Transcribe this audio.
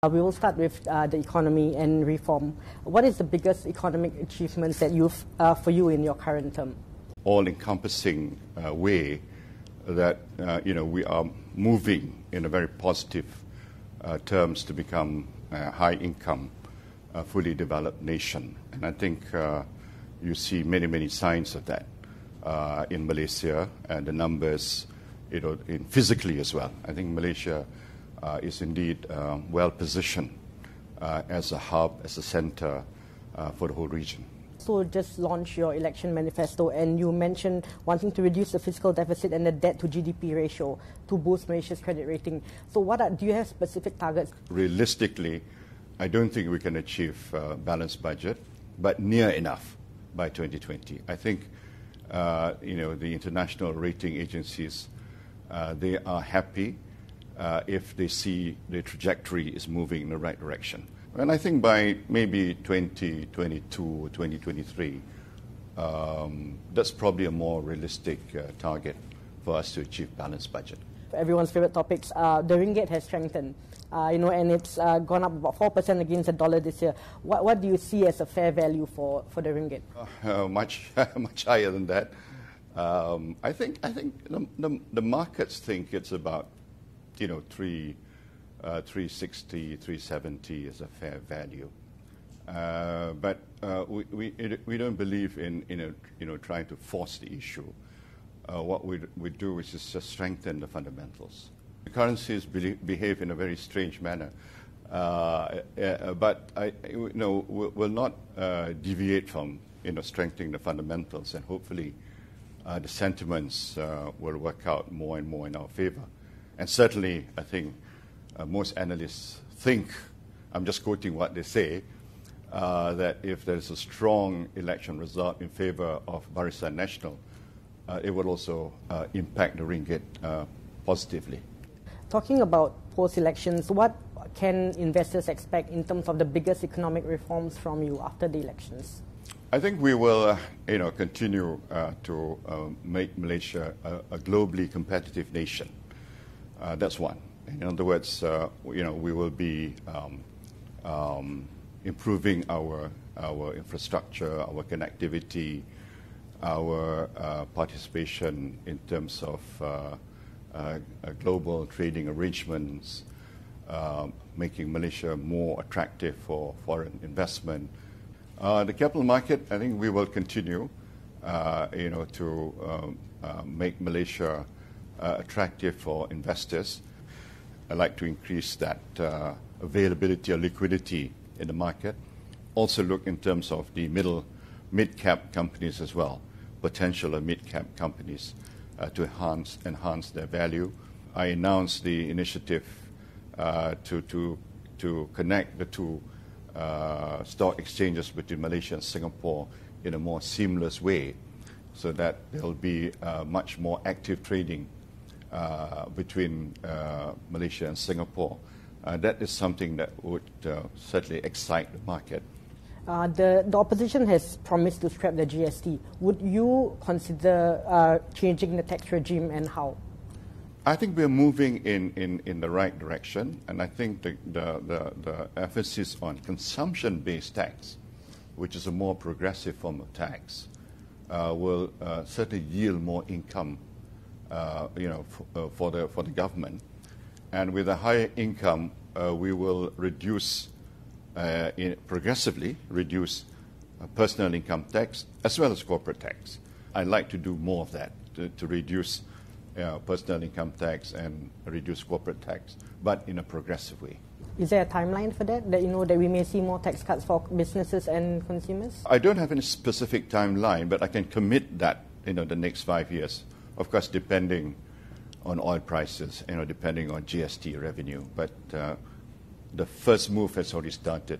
We will start with the economy and reform. What is the biggest economic achievements that for you in your current term? All-encompassing way that we are moving in a very positive terms to become a high-income, fully developed nation. And I think you see many signs of that in Malaysia, and the numbers, in physically as well. I think Malaysia is indeed well positioned as a hub, as a center for the whole region. So just launched your election manifesto, and you mentioned wanting to reduce the fiscal deficit and the debt to GDP ratio to boost Malaysia's credit rating. So do you have specific targets? Realistically, I don't think we can achieve a balanced budget, but near enough by 2020. I think the international rating agencies, they are happy if they see the trajectory is moving in the right direction. And I think by maybe 2022 or 2023, that's probably a more realistic target for us to achieve balanced budget. Everyone's favorite topics, the ringgit has strengthened, and it's gone up about 4% against the dollar this year. What do you see as a fair value for the ringgit? Much higher than that. I think the markets think it's about 360, 370 is a fair value. But we don't believe in trying to force the issue. What we do is just strengthen the fundamentals. The currencies behave in a very strange manner, but will not deviate from strengthening the fundamentals, and hopefully the sentiments will work out more and more in our favor. And certainly, I think most analysts think, I'm just quoting what they say, that if there's a strong election result in favor of Barisan Nasional, it will also impact the ringgit positively. Talking about post-elections, what can investors expect in terms of the biggest economic reforms from you after the elections? I think we will continue to make Malaysia a globally competitive nation. That's one. In other words, we will be improving our infrastructure, our connectivity, our participation in terms of global trading arrangements, making Malaysia more attractive for foreign investment. The capital market, I think we will continue, to make Malaysia attractive for investors. I'd like to increase that availability or liquidity in the market. Also look in terms of the mid-cap companies as well, potential of mid-cap companies to enhance their value. I announced the initiative to connect the two stock exchanges between Malaysia and Singapore in a more seamless way, so that there will be much more active trading between Malaysia and Singapore. That is something that would certainly excite the market. The opposition has promised to scrap the GST. Would you consider changing the tax regime, and how? I think we are moving in the right direction, and I think the emphasis on consumption-based tax, which is a more progressive form of tax, will certainly yield more income for the government. And with a higher income, we will progressively reduce personal income tax as well as corporate tax. I'd like to do more of that, to reduce personal income tax and reduce corporate tax, but in a progressive way. Is there a timeline for that that we may see more tax cuts for businesses and consumers? I don't have any specific timeline, but I can commit that the next 5 years. Of course, depending on oil prices, depending on GST revenue. But the first move has already started.